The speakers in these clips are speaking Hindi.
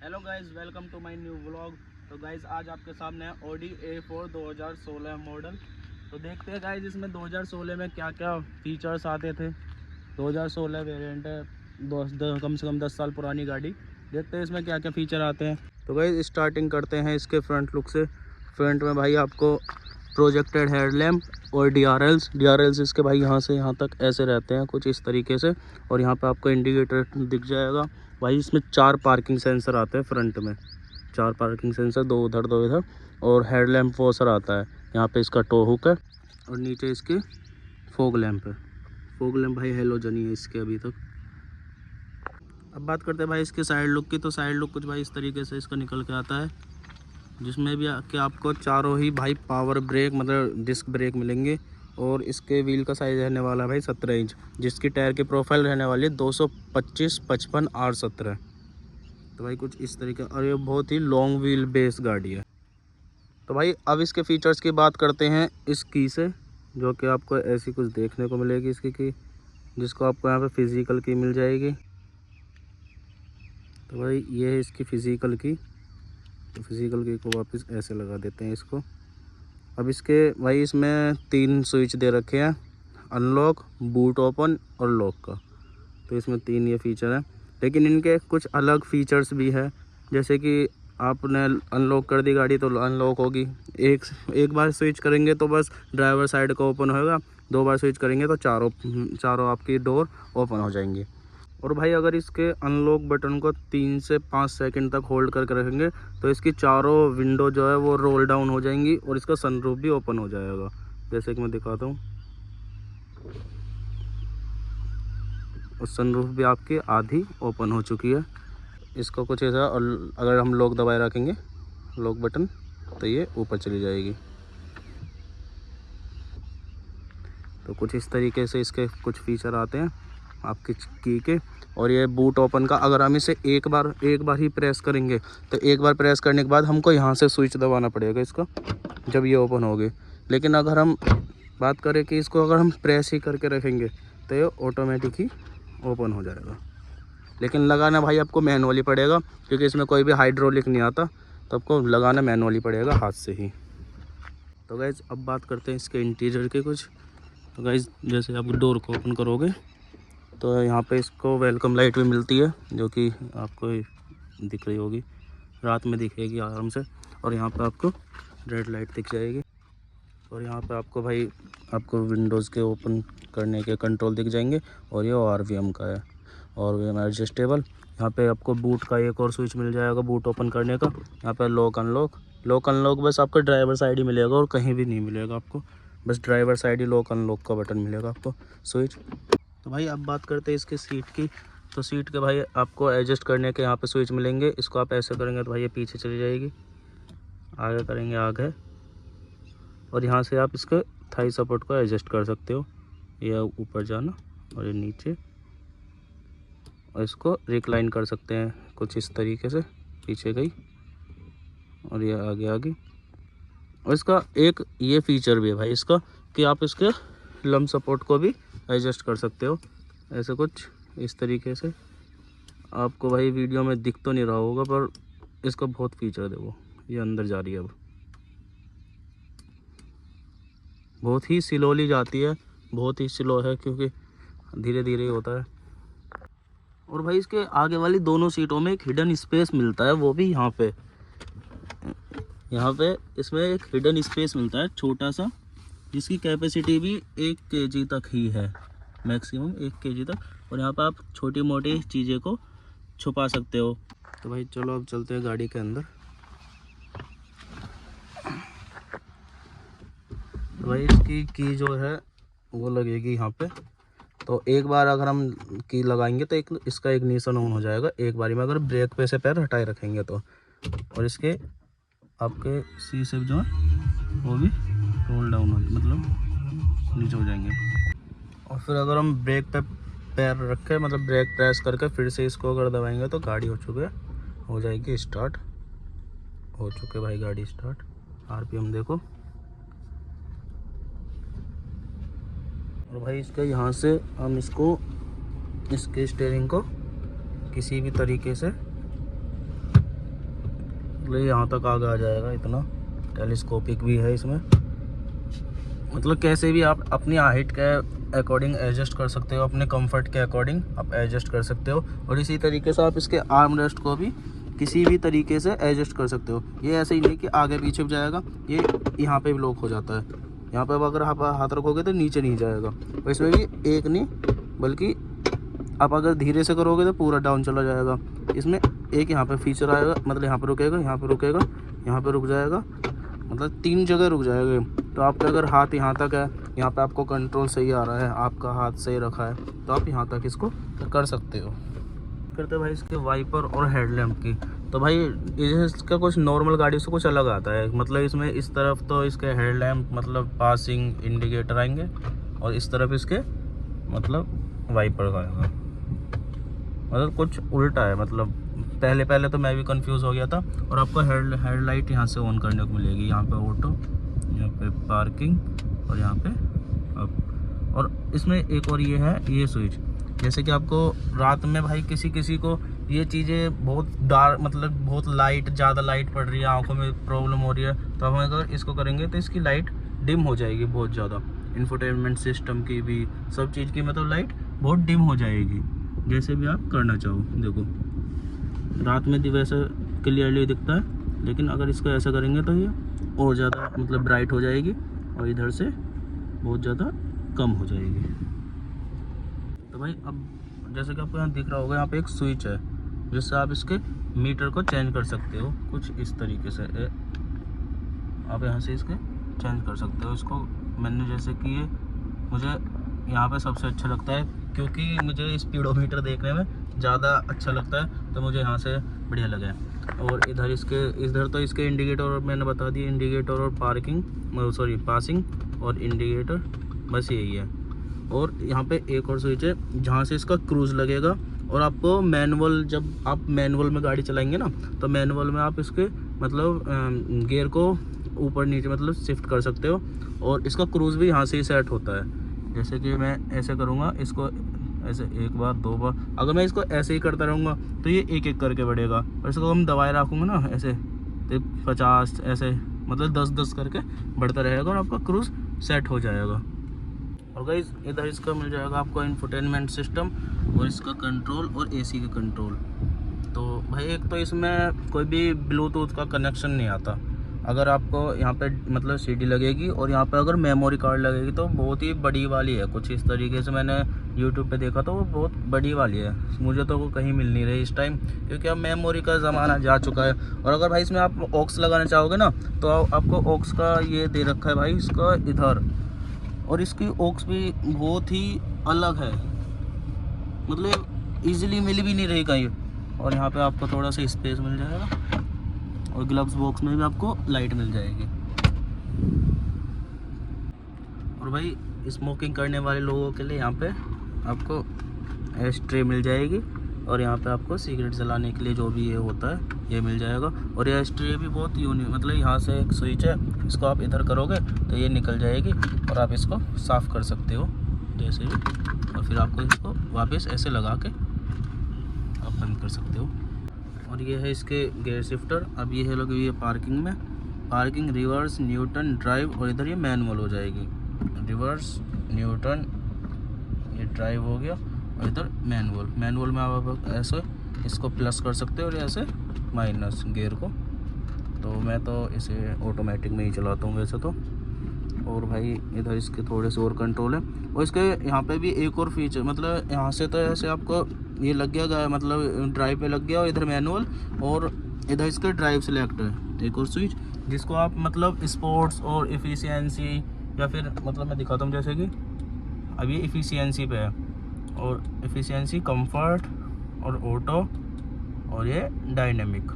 Hello guys, welcome to my new vlog. तो गाइज आज आपके सामने है ऑडी A4 2016 मॉडल। तो देखते हैं गाइज इसमें 2016 में क्या क्या फीचर्स आते थे। 2016 वेरिएंट है, कम से कम 10 साल पुरानी गाड़ी। देखते हैं इसमें क्या क्या फीचर आते हैं। तो गाइज स्टार्टिंग करते हैं इसके फ्रंट लुक से। फ्रंट में भाई आपको प्रोजेक्टेड हेडलैम्प और डी आर एल्स इसके भाई यहाँ से यहाँ तक ऐसे रहते हैं कुछ इस तरीके से। और यहाँ पे आपको इंडिकेटर दिख जाएगा। भाई इसमें 4 पार्किंग सेंसर आते हैं फ्रंट में, 4 पार्किंग सेंसर, 2 उधर 2 इधर। और हेडलैम्प वॉशर आता है। यहाँ पे इसका टो हुक है और नीचे इसके फॉग लैंप है। फॉग लैंप भाई हेलोजन ही है इसके अभी तक। अब बात करते हैं भाई इसके साइड लुक की। तो साइड लुक कुछ भाई इस तरीके से इसका निकल के आता है, जिसमें भी कि आपको चारों ही भाई पावर ब्रेक मतलब डिस्क ब्रेक मिलेंगे। और इसके व्हील का साइज़ रहने वाला है भाई 17 इंच, जिसकी टायर की प्रोफाइल रहने वाली है 225 55 R17। तो भाई कुछ इस तरीके, और ये बहुत ही लॉन्ग व्हील बेस गाड़ी है। तो भाई अब इसके फीचर्स की बात करते हैं इस की से, जो कि आपको ऐसी कुछ देखने को मिलेगी इसकी की, जिसको आपको यहाँ पे फिज़िकल की मिल जाएगी। तो भाई ये है इसकी फ़िज़िकल की। तो फिज़िकल की को वापस ऐसे लगा देते हैं इसको। अब इसके भाई इसमें 3 स्विच दे रखे हैं, अनलॉक, बूट ओपन और लॉक का। तो इसमें 3 ये फीचर है, लेकिन इनके कुछ अलग फीचर्स भी है। जैसे कि आपने अनलॉक कर दी गाड़ी तो अनलॉक होगी, एक बार स्विच करेंगे तो बस ड्राइवर साइड का ओपन होएगा, 2 बार स्विच करेंगे तो चारों आपकी डोर ओपन हो जाएंगी। और भाई अगर इसके अनलॉक बटन को 3 से 5 सेकंड तक होल्ड करके रखेंगे तो इसकी चारों विंडो जो है वो रोल डाउन हो जाएंगी और इसका सनरूफ भी ओपन हो जाएगा। जैसे कि मैं दिखाता हूँ, और सनरूफ भी आपकी आधी ओपन हो चुकी है। इसका कुछ ऐसा, और अगर हम लॉक दबाए रखेंगे लॉक बटन तो ये ऊपर चली जाएगी। तो कुछ इस तरीके से इसके कुछ फीचर आते हैं आपकी की के। और ये बूट ओपन का, अगर हम इसे एक बार ही प्रेस करेंगे तो एक बार प्रेस करने के बाद हमको यहाँ से स्विच दबाना पड़ेगा इसका, जब ये ओपन होगी। लेकिन अगर हम बात करें कि इसको अगर हम प्रेस ही करके रखेंगे तो ये ऑटोमेटिक ही ओपन हो जाएगा। लेकिन लगाना भाई आपको मैनुअली पड़ेगा, क्योंकि इसमें कोई भी हाइड्रोलिक नहीं आता, तो आपको लगाना मैनुअली पड़ेगा हाथ से ही। तो गाइज़ अब बात करते हैं इसके इंटीरियर के कुछ। तो गाइज़ जैसे आप डोर को ओपन करोगे तो यहाँ पे इसको वेलकम लाइट भी मिलती है, जो कि आपको दिख रही होगी, रात में दिखेगी आराम से। और यहाँ पे आपको रेड लाइट दिख जाएगी। और यहाँ पे आपको भाई आपको विंडोज़ के ओपन करने के कंट्रोल दिख जाएंगे। और ये RVM का है, RVM एडजस्टेबल। यहाँ पे आपको बूट का एक और स्विच मिल जाएगा बूट ओपन करने का। यहाँ पे लॉक अनलॉक बस आपको ड्राइवर साइड ही मिलेगा और कहीं भी नहीं मिलेगा आपको, बस ड्राइवर साइड ही लॉक अनलॉक का बटन मिलेगा आपको, स्विच। तो भाई अब बात करते हैं इसके सीट की। तो सीट के भाई आपको एडजस्ट करने के यहाँ पे स्विच मिलेंगे। इसको आप ऐसे करेंगे तो भाई ये पीछे चली जाएगी, आगे करेंगे आगे। और यहाँ से आप इसके थाई सपोर्ट को एडजस्ट कर सकते हो, ये ऊपर जाना और ये नीचे। और इसको रिक्लाइन कर सकते हैं कुछ इस तरीके से, पीछे गई और ये आगे। और इसका एक ये फीचर भी है भाई इसका, कि आप इसके लम सपोर्ट को भी एडजस्ट कर सकते हो, ऐसे कुछ इस तरीके से। आपको भाई वीडियो में दिख तो नहीं रहा होगा, पर इसका बहुत फीचर देखो, ये अंदर जा रही है, अब बहुत ही स्लोली जाती है, बहुत ही स्लो है क्योंकि धीरे धीरे ही होता है। और भाई इसके आगे वाली दोनों सीटों में एक हिडन स्पेस मिलता है, वो भी यहाँ पे इसमें एक हिडन स्पेस मिलता है छोटा सा, जिसकी कैपेसिटी भी 1 kg तक ही है, मैक्सिमम 1 kg तक। और यहाँ पर आप छोटी मोटी चीज़ें को छुपा सकते हो। तो भाई चलो अब चलते हैं गाड़ी के अंदर। तो भाई इसकी की जो है वो लगेगी यहाँ पे। तो एक बार अगर हम की लगाएंगे तो इसका इग्निशन ऑन हो जाएगा एक बारी में, अगर ब्रेक पे से पैर हटाए रखेंगे तो। और इसके आपके शीशे जो है वो भी रोल डाउन हो, मतलब नीचे हो जाएंगे। और फिर अगर हम ब्रेक पे पैर रखें, मतलब ब्रेक प्रेस करके फिर से इसको अगर दबाएंगे तो गाड़ी हो जाएगी स्टार्ट। हो चुके भाई गाड़ी स्टार्ट। RPM देखो। और भाई इसका यहाँ से हम इसके स्टीयरिंग को किसी भी तरीके से मतलब यहाँ तक आगे आ जाएगा, इतना टेलीस्कोपिक भी है इसमें। मतलब कैसे भी आप अपनी हाइट के अकॉर्डिंग एडजस्ट कर सकते हो, अपने कंफर्ट के अकॉर्डिंग आप एडजस्ट कर सकते हो। और इसी तरीके से आप इसके आर्म रेस्ट को भी किसी भी तरीके से एडजस्ट कर सकते हो। ये ऐसे ही नहीं कि आगे पीछे भी जाएगा, ये यहाँ पे भी लॉक हो जाता है। यहाँ पे अगर आप हाथ रखोगे तो नीचे नहीं जाएगा। और इसमें भी एक नहीं बल्कि आप अगर धीरे से करोगे तो पूरा डाउन चला जाएगा। इसमें एक यहाँ पे फीचर आएगा, मतलब यहाँ पे रुकेगा, यहाँ पे रुकेगा, यहाँ पे रुक जाएगा, मतलब 3 जगह रुक जाएगा। तो आपका अगर हाथ यहाँ तक है, यहाँ पे आपको कंट्रोल सही आ रहा है, आपका हाथ सही रखा है, तो आप यहाँ तक इसको कर सकते हो। करते हैं भाई इसके वाइपर और हेडलैम्प की। तो भाई इसका कुछ नॉर्मल गाड़ी से कुछ अलग आता है। मतलब इसमें इस तरफ तो इसके हेडलैम्प मतलब पासिंग इंडिकेटर आएंगे और इस तरफ इसके मतलब वाइपर का आएगा। मतलब कुछ उल्टा है। मतलब पहले तो मैं भी कंफ्यूज हो गया था। और आपको हेडलाइट यहाँ से ऑन करने को मिलेगी। यहाँ पे ऑटो, यहाँ पे पार्किंग और यहाँ पे अप। और इसमें एक और ये है, ये स्विच। जैसे कि आपको रात में भाई किसी को ये चीज़ें बहुत डार्क, मतलब बहुत लाइट, ज़्यादा लाइट पड़ रही है, आंखों में प्रॉब्लम हो रही है, तो हम अगर इसको करेंगे तो इसकी लाइट डिम हो जाएगी बहुत ज़्यादा। इंफोटेनमेंट सिस्टम की भी, सब चीज़ की मतलब लाइट बहुत डिम हो जाएगी। जैसे भी आप करना चाहो, देखो रात में वैसे क्लियरली दिखता है, लेकिन अगर इसको ऐसा करेंगे तो ये और ज़्यादा मतलब ब्राइट हो जाएगी और इधर से बहुत ज़्यादा कम हो जाएगी। तो भाई अब जैसे कि आपको यहाँ दिख रहा होगा, यहाँ पे एक स्विच है जिससे आप इसके मीटर को चेंज कर सकते हो। कुछ इस तरीके से आप यहाँ से इसके चेंज कर सकते हो। इसको मैंने जैसे कि ये मुझे यहाँ पे सबसे अच्छा लगता है, क्योंकि मुझे स्पीडोमीटर देखने में ज़्यादा अच्छा लगता है, तो मुझे यहाँ से बढ़िया लगा। और इधर तो इसके इंडिकेटर और मैंने बता दिया, इंडिकेटर और पासिंग और इंडिकेटर, बस यही है। और यहाँ पे एक और स्विच है जहाँ से इसका क्रूज़ लगेगा। और आपको मैनुअल, जब आप मैनुअल में गाड़ी चलाएंगे ना, तो मैनुअल में आप इसके मतलब गियर को ऊपर नीचे मतलब शिफ्ट कर सकते हो। और इसका क्रूज़ भी यहाँ से ही सेट होता है। जैसे कि मैं ऐसे करूँगा, इसको ऐसे 1 बार 2 बार, अगर मैं इसको ऐसे ही करता रहूँगा तो ये एक एक करके बढ़ेगा। और इसको हम दबाए रखूँगा ना ऐसे, तो 50 ऐसे मतलब 10-10 करके बढ़ता रहेगा और आपका क्रूज़ सेट हो जाएगा। और गाइस इधर इसका मिल जाएगा आपको इंफोटेनमेंट सिस्टम और इसका कंट्रोल और एसी का कंट्रोल। तो भाई एक तो इसमें कोई भी ब्लूटूथ का कनेक्शन नहीं आता। अगर आपको यहाँ पे मतलब सीडी लगेगी और यहाँ पे अगर मेमोरी कार्ड लगेगी तो बहुत ही बड़ी वाली है, कुछ इस तरीके से मैंने यूट्यूब पे देखा तो वो बहुत बड़ी वाली है। मुझे तो वो कहीं मिल नहीं रही इस टाइम, क्योंकि अब मेमोरी का ज़माना जा चुका है। और अगर भाई इसमें आप ऑक्स लगाना चाहोगे ना, तो आपको ऑक्स का ये दे रखा है भाई इसका इधर, और इसकी ऑक्स भी बहुत ही अलग है, मतलब इजीली मिल भी नहीं रही कहीं। और यहाँ पे आपको थोड़ा सा स्पेस मिल जाएगा और ग्लव्स बॉक्स में भी आपको लाइट मिल जाएगी। और भाई स्मोकिंग करने वाले लोगों के लिए यहाँ पे आपको एस्ट्रे मिल जाएगी। और यहाँ पे आपको सिगरेट जलाने के लिए जो भी ये होता है ये मिल जाएगा। और ये एस्ट्रे भी बहुत यूनिक, मतलब यहाँ से एक स्विच है, इसको आप इधर करोगे तो ये निकल जाएगी और आप इसको साफ़ कर सकते हो जैसे भी। और फिर आपको इसको वापस ऐसे लगा के आप बंद कर सकते हो। और ये है इसके गियर शिफ्टर। अब ये है लगी हुई है पार्किंग में, पार्किंग, रिवर्स, न्यूटन, ड्राइव, और इधर ये मैनुअल हो जाएगी। रिवर्स, न्यूटन, ये ड्राइव हो गया, और इधर मैनुअल में आप ऐसे इसको प्लस कर सकते हो और ऐसे माइनस गियर को। तो मैं तो इसे ऑटोमेटिक में ही चलाता हूँ वैसे तो। और भाई इधर इसके थोड़े से और कंट्रोल है। और इसके यहाँ पे भी एक और फीचर, मतलब यहाँ से तो ऐसे आपको ये लग गया, मतलब ड्राइव पे लग गया, और इधर मैनुअल, और इधर इसका ड्राइव सेलेक्ट है एक और स्विच, जिसको आप मतलब स्पोर्ट्स और एफिशिएंसी, या फिर मतलब मैं दिखाता हूँ, जैसे कि अब ये एफिशिएंसी पे है, और एफिशिएंसी, कंफर्ट और ऑटो, और ये डायनेमिक,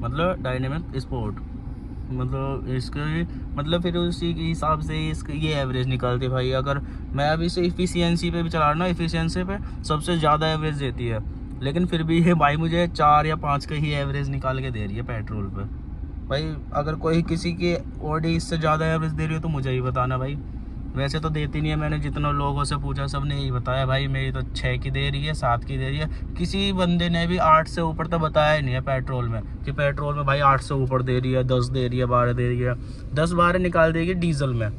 मतलब डायनेमिक स्पोर्ट, मतलब इसके मतलब फिर उसी के हिसाब से इसके ये एवरेज निकालती है भाई। अगर मैं अभी से एफिशिएंसी पे भी चला रहा ना, एफिशिएंसी पे सबसे ज़्यादा एवरेज देती है, लेकिन फिर भी ये भाई मुझे 4 या 5 का ही एवरेज निकाल के दे रही है पेट्रोल पे। भाई अगर कोई किसी की ऑडी इससे ज़्यादा एवरेज दे रही हो तो मुझे ही बताना भाई, वैसे तो देती नहीं है, मैंने जितने लोगों से पूछा सब ने यही बताया भाई मेरी तो 6 की दे रही है, 7 की दे रही है। किसी बंदे ने भी 8 से ऊपर तो बताया ही नहीं है पेट्रोल में, कि पेट्रोल में भाई 8 से ऊपर दे रही है, 10 दे रही है, 12 दे रही है। 10-12 निकाल देगी डीजल में,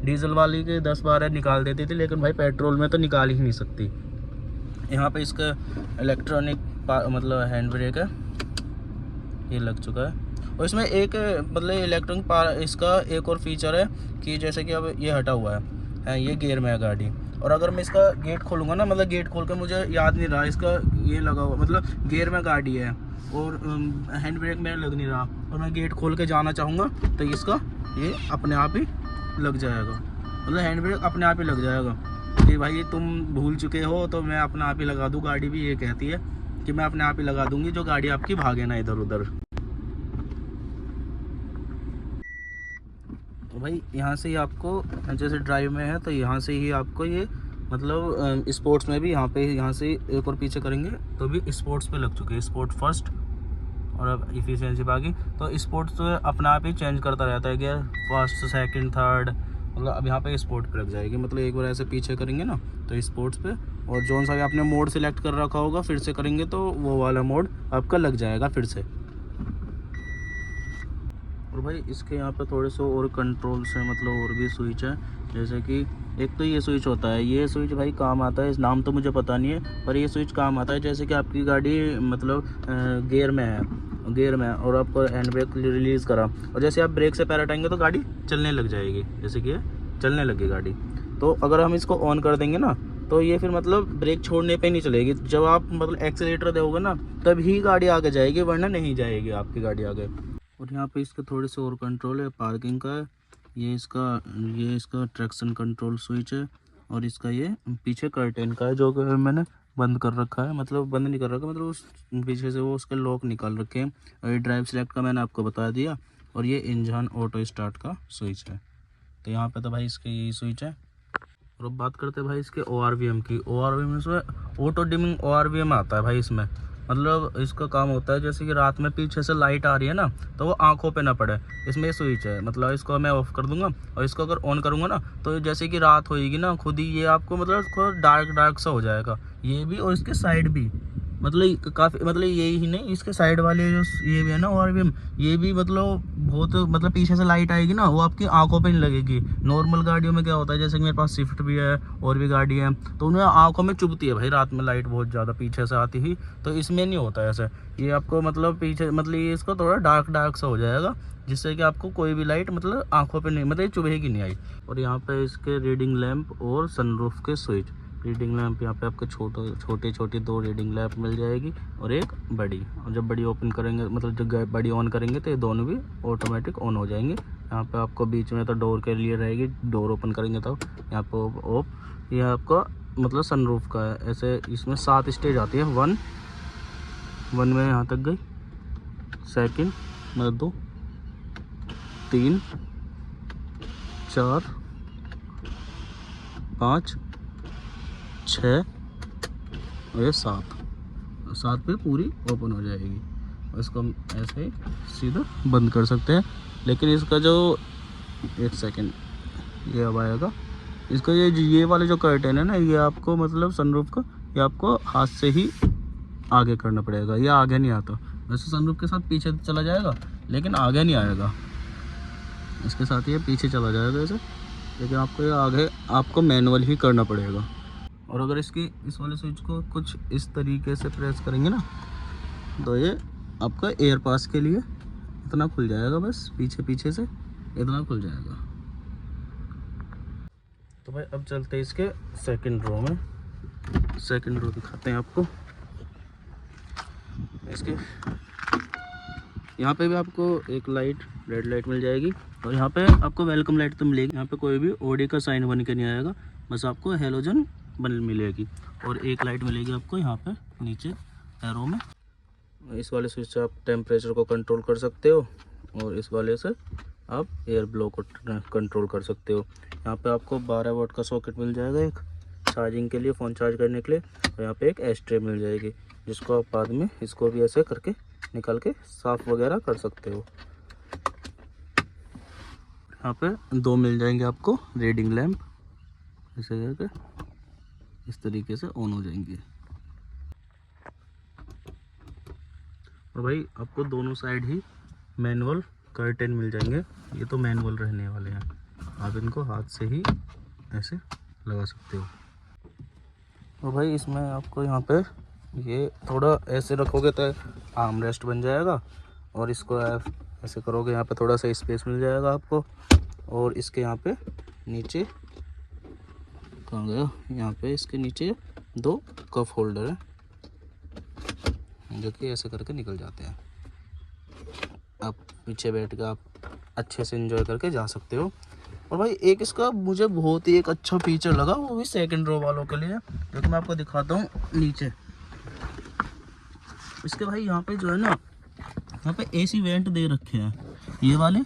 डीजल वाली के 10-12 निकाल देती थी, लेकिन भाई पेट्रोल में तो निकाल ही नहीं सकती। यहाँ पे इसका इलेक्ट्रॉनिक मतलब हैंड ब्रेक है, ये लग चुका है। और इसमें एक मतलब इलेक्ट्रॉनिक इसका एक और फीचर है कि जैसे कि अब ये हटा हुआ है, ये गियर में है गाड़ी, और अगर मैं इसका गेट खोलूँगा ना, मतलब गेट खोल के मुझे याद नहीं रहा इसका ये लगा हुआ, मतलब गियर में गाड़ी है और हैंड ब्रेक में लग नहीं रहा, और मैं गेट खोल के जाना चाहूँगा तो इसका ये अपने आप ही लग जाएगा, मतलब हैंड ब्रेक अपने आप ही लग जाएगा कि भाई तुम भूल चुके हो तो मैं अपने आप ही लगा दूँ। गाड़ी भी ये कहती है कि मैं अपने आप ही लगा दूँगी, जो गाड़ी आपकी भागे ना इधर उधर। तो भाई यहाँ से ही आपको जैसे ड्राइव में है तो यहाँ से ही आपको ये मतलब स्पोर्ट्स में भी यहाँ से एक और पीछे करेंगे तो भी स्पोर्ट्स पे लग चुके हैं, स्पोर्ट फर्स्ट और अब इफिशियंसी बाकी। तो स्पोर्ट्स तो अपने आप ही चेंज करता रहता है कि फर्स्ट सेकंड थर्ड, मतलब अब यहाँ पे स्पोर्ट पे लग जाएगी। मतलब एक बार ऐसे पीछे करेंगे ना तो स्पोर्ट्स पे, और जोन सा भी आपने मोड सिलेक्ट कर रखा होगा फिर से करेंगे तो वो वाला मोड आपका लग जाएगा फिर से। और भाई इसके यहाँ पे थोड़े से और कंट्रोल्स हैं, मतलब और भी स्विच है, जैसे कि एक तो ये स्विच होता है, ये स्विच भाई काम आता है, इस नाम तो मुझे पता नहीं है पर ये स्विच काम आता है। जैसे कि आपकी गाड़ी मतलब गियर में है और आपको हैंड ब्रेक रिलीज़ करा, और जैसे आप ब्रेक से पैर हटाएंगे तो गाड़ी चलने लग जाएगी, जैसे कि चलने लगी गाड़ी। तो अगर हम इसको ऑन कर देंगे ना तो ये फिर मतलब ब्रेक छोड़ने पे नहीं चलेगी, जब आप मतलब एक्सीलेटर दोगे ना तभी गाड़ी आगे जाएगी, वरना नहीं जाएगी आपकी गाड़ी आगे। और यहाँ पे इसके थोड़े से और कंट्रोल है, पार्किंग का है, ये इसका ट्रैक्शन कंट्रोल स्विच है, और इसका ये पीछे कर्टेन का है जो कि मैंने बंद कर रखा है, मतलब बंद नहीं कर रखा, मतलब उस पीछे से वो उसके लॉक निकाल रखे हैं। और ये ड्राइव सिलेक्ट का मैंने आपको बता दिया, और ये इंजन ऑटो स्टार्ट का स्विच है। तो यहाँ पे तो भाई इसके यही स्विच है। और अब बात करते हैं भाई इसके ORVM की। ORVM इसमें ऑटो डिमिंग ORVM आता है भाई इसमें, मतलब इसका काम होता है जैसे कि रात में पीछे से लाइट आ रही है ना तो वो आंखों पे ना पड़े, इसमें ये स्विच है। मतलब इसको मैं ऑफ कर दूंगा और इसको अगर ऑन करूंगा ना तो जैसे कि रात होएगी ना खुद ही ये आपको मतलब थोड़ा डार्क सा हो जाएगा ये भी, और इसके साइड भी मतलब काफ़ी, मतलब यही ही नहीं इसके साइड वाले जो ये भी है ना ORVM, ये भी मतलब बहुत मतलब पीछे से लाइट आएगी ना वो आपकी आंखों पे नहीं लगेगी। नॉर्मल गाड़ियों में क्या होता है जैसे कि मेरे पास स्विफ्ट भी है और भी गाड़ी है तो उन्हें आंखों में चुभती है भाई रात में लाइट बहुत ज़्यादा पीछे से आती ही, तो इसमें नहीं होता ऐसे। ये आपको मतलब पीछे मतलब ये इसको थोड़ा डार्क सा हो जाएगा जिससे कि आपको कोई भी लाइट मतलब आंखों पे नहीं मतलब चुभेगी नहीं आई। और यहाँ पे इसके रीडिंग लैंप और सनरूफ के स्विच, रीडिंग लैंप यहाँ पे आपको छोटी 2 रीडिंग लैंप मिल जाएगी और एक बड़ी, और जब बड़ी ओपन करेंगे मतलब जब बड़ी ऑन करेंगे तो ये दोनों भी ऑटोमेटिक ऑन हो जाएंगे। यहाँ पे आपको बीच में तो डोर के लिए रहेगी, डोर ओपन करेंगे तो यहाँ पे ऑफ। ये आपका मतलब सनरूफ का है, ऐसे इसमें 7 स्टेज आती है। 1 में यहाँ तक गई, सेकंड मतलब 2, 3, 4, 5, 6 और ये 7 पे पूरी ओपन हो जाएगी। और इसको हम ऐसे ही सीधा बंद कर सकते हैं, लेकिन इसका जो एक सेकंड ये अब आएगा, इसका ये वाले जो कर्टेन है ना ये आपको मतलब सनरूफ का ये आपको हाथ से ही आगे करना पड़ेगा, ये आगे नहीं आता। वैसे सनरूफ के साथ पीछे चला जाएगा लेकिन आगे नहीं आएगा, इसके साथ ये पीछे चला जाएगा ऐसे, लेकिन आपको ये आगे आपको मैनुअल ही करना पड़ेगा। और अगर इस वाले स्विच को कुछ इस तरीके से प्रेस करेंगे ना तो ये आपका एयर पास के लिए इतना खुल जाएगा, बस पीछे से इतना खुल जाएगा। तो भाई अब चलते हैं इसके सेकंड रो में, सेकंड रो दिखाते हैं आपको। इसके यहाँ पे भी आपको एक लाइट रेड लाइट मिल जाएगी, और यहाँ पे आपको वेलकम लाइट तो मिलेगी। यहाँ पे कोई भी ऑडी का साइन बन के नहीं आएगा, बस आपको हेलोजन बन मिलेगी। और एक लाइट मिलेगी आपको यहाँ पे नीचे एरो में। इस वाले स्विच से आप टेम्परेचर को कंट्रोल कर सकते हो, और इस वाले से आप एयर ब्लो को कंट्रोल कर सकते हो। यहाँ पे आपको 12 वोल्ट का सॉकेट मिल जाएगा एक चार्जिंग के लिए, फ़ोन चार्ज करने के लिए। और यहाँ पे एक एस्ट्रे मिल जाएगी जिसको आप बाद में इसको भी ऐसे करके निकाल के साफ़ वगैरह कर सकते हो। यहाँ पे 2 मिल जाएंगे आपको रीडिंग लैंप ऐसे करके इस तरीके से ऑन हो जाएंगे। और भाई आपको दोनों साइड ही मैनुअल कर्टेन मिल जाएंगे। ये तो मैनुअल रहने वाले हैं, आप इनको हाथ से ही ऐसे लगा सकते हो। और भाई इसमें आपको यहाँ पे ये थोड़ा ऐसे रखोगे तो आर्म रेस्ट बन जाएगा, और इसको आप ऐसे करोगे यहाँ पे थोड़ा सा स्पेस मिल जाएगा आपको। और इसके यहाँ पे नीचे कहाँ गया, यहाँ पे इसके नीचे 2 कप होल्डर है जो कि ऐसे करके निकल जाते हैं। आप पीछे बैठ के आप अच्छे से एंजॉय करके जा सकते हो। और भाई एक इसका मुझे बहुत ही एक अच्छा फीचर लगा, वो भी सेकंड रो वालों के लिए, जो कि मैं आपको दिखाता हूँ नीचे। इसके भाई यहाँ पे जो है ना, यहाँ पे एसी वेंट दे रखे हैं ये वाले,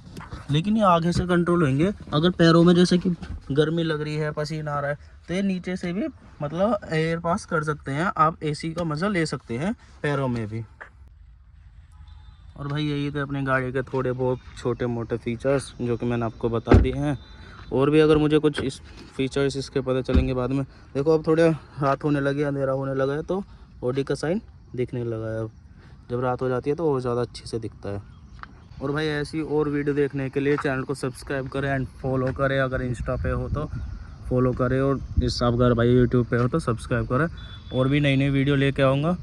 लेकिन ये आगे से कंट्रोल होंगे। अगर पैरों में जैसे कि गर्मी लग रही है, पसीना आ रहा है, तो ये नीचे से भी मतलब एयर पास कर सकते हैं, आप एसी का मज़ा ले सकते हैं पैरों में भी। और भाई यही थे अपने गाड़ी के थोड़े बहुत छोटे मोटे फीचर्स जो कि मैंने आपको बता दिए हैं। और भी अगर मुझे कुछ इस फीचर्स इसके पता चलेंगे बाद में। देखो अब थोड़े रात होने लगी, अंधेरा होने लगा है, तो ऑडी का साइन दिखने लगा है। अब जब रात हो जाती है तो और ज़्यादा अच्छे से दिखता है। और भाई ऐसी और वीडियो देखने के लिए चैनल को सब्सक्राइब करें एंड फॉलो करें। अगर इंस्टा पे हो तो फॉलो करें, और इस अगर भाई यूट्यूब पे हो तो सब्सक्राइब करें। और भी नई नई वीडियो लेके आऊँगा।